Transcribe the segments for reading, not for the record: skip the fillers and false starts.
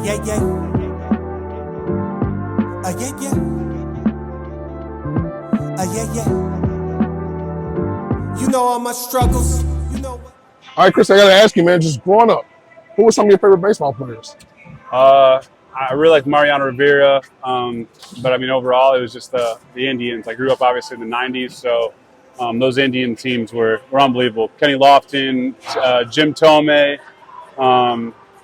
yeah, yeah. Yeah, yeah. Yeah, yeah. You know all my struggles. You know what? All right, Chris, I got to ask you, man, just growing up, who were some of your favorite baseball players? I really like Mariano Rivera, but I mean overall it was just the Indians. I grew up obviously in the '90s, so those Indian teams were unbelievable. Kenny Lofton, Jim Tomei,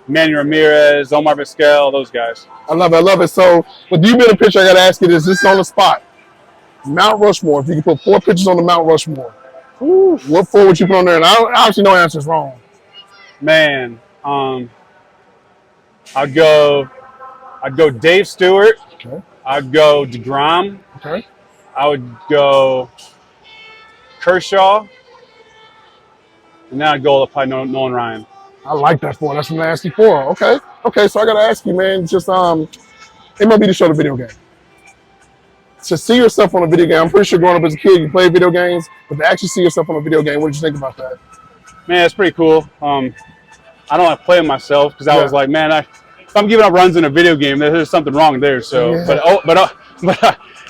Manny Ramirez, Omar Vizquel, those guys. I love it. I love it. So, with you being a pitcher, I got to ask you this. This is on the spot. Mount Rushmore. If you could put 4 pitchers on the Mount Rushmore, what 4 would you put on there? And I obviously no answer is wrong. Man, I'd go Dave Stewart. Okay. I'd go DeGrom. Okay. I would go Kershaw. And then I'd go probably Nolan Ryan. I like that 4. That's a nasty 4. Okay. Okay. So I got to ask you, man, just MLB The Show, the video game. To see yourself on a video game, I'm pretty sure growing up as a kid, you played video games, but to actually see yourself on a video game, what did you think about that? Man, it's pretty cool. I don't like playing myself because I was like, man, if I'm giving up runs in a video game, there's something wrong there. So,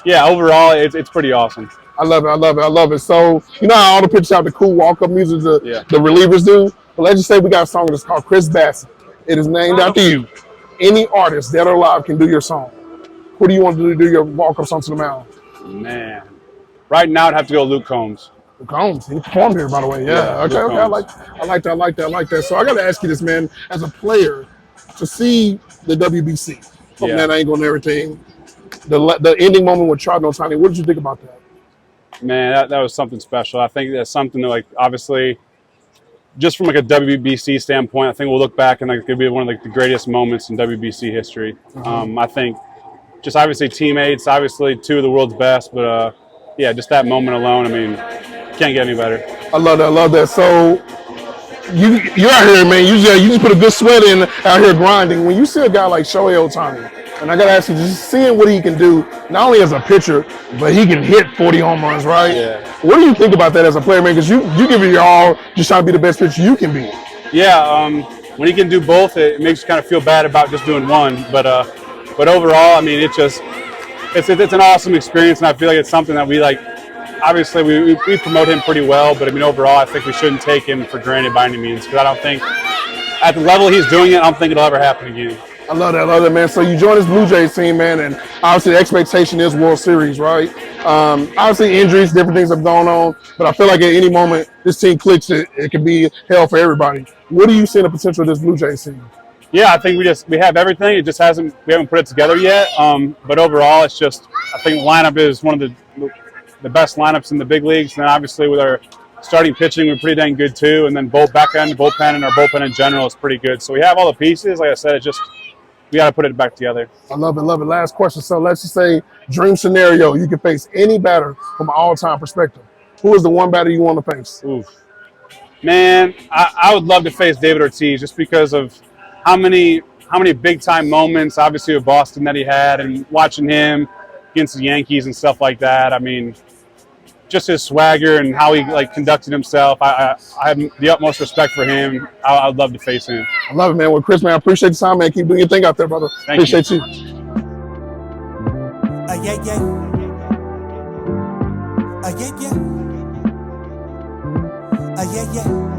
yeah, overall, it's pretty awesome. I love it. I love it. I love it. So, you know how all the pitchers have the cool walk-up music the relievers do? But let's just say we got a song that's called Chris Bassitt. It is named after you. Any artist, dead or alive, can do your song. Who do you want to do your walk-up song to the mound? Man, right now I'd have to go Luke Combs. Luke Combs, he performed here, by the way. Yeah. Okay. I like that. So I got to ask you this, man. As a player, to see the WBC, from that angle and everything, the ending moment with Shohei Ohtani, what did you think about that? Man, that was something special. I think that's something that, like, obviously, just from like a WBC standpoint, I think we'll look back and like it'll be one of the greatest moments in WBC history. I think. Just obviously teammates, obviously 2 of the world's best, but yeah, just that moment alone, I mean, can't get any better. I love that. I love that. So you're out here, man. You just put a good sweat in out here grinding. When you see a guy like Shohei Ohtani, and I got to ask you, just seeing what he can do, not only as a pitcher, but he can hit 40 home runs, right? Yeah. What do you think about that as a player, man? Because you give it your all, just trying to be the best pitcher you can be. Yeah, when he can do both, it makes you kind of feel bad about just doing one, but overall, I mean, it's an awesome experience, and I feel like it's something that we like. Obviously, we promote him pretty well, but I mean, overall, I think we shouldn't take him for granted by any means, because I don't think at the level he's doing it, I don't think it'll ever happen again. I love that, man. So you join this Blue Jays team, man, and obviously the expectation is World Series, right? Obviously injuries, different things have gone on, but I feel like at any moment this team clicks, it can be hell for everybody. What do you see in the potential of this Blue Jays team? Yeah, I think we have everything. It just we haven't put it together yet. But overall, it's just, I think the lineup is one of the best lineups in the big leagues. And then obviously with our starting pitching, we're pretty dang good too. And then bullpen, and our bullpen in general is pretty good. So we have all the pieces. Like I said, we got to put it back together. I love it. Love it. Last question. So let's just say dream scenario, you can face any batter from an all-time perspective. Who is the one batter you want to face? Oof. Man, I would love to face David Ortiz just because of how many big time moments, obviously with Boston, that he had, and watching him against the Yankees and stuff like that. I mean, just his swagger and how he conducted himself. I have the utmost respect for him. I'd love to face him. I love it, man. Well, Chris, man, I appreciate the time, man. Keep doing your thing out there, brother. Appreciate you. Yeah, yeah. Yeah, yeah. Yeah, yeah.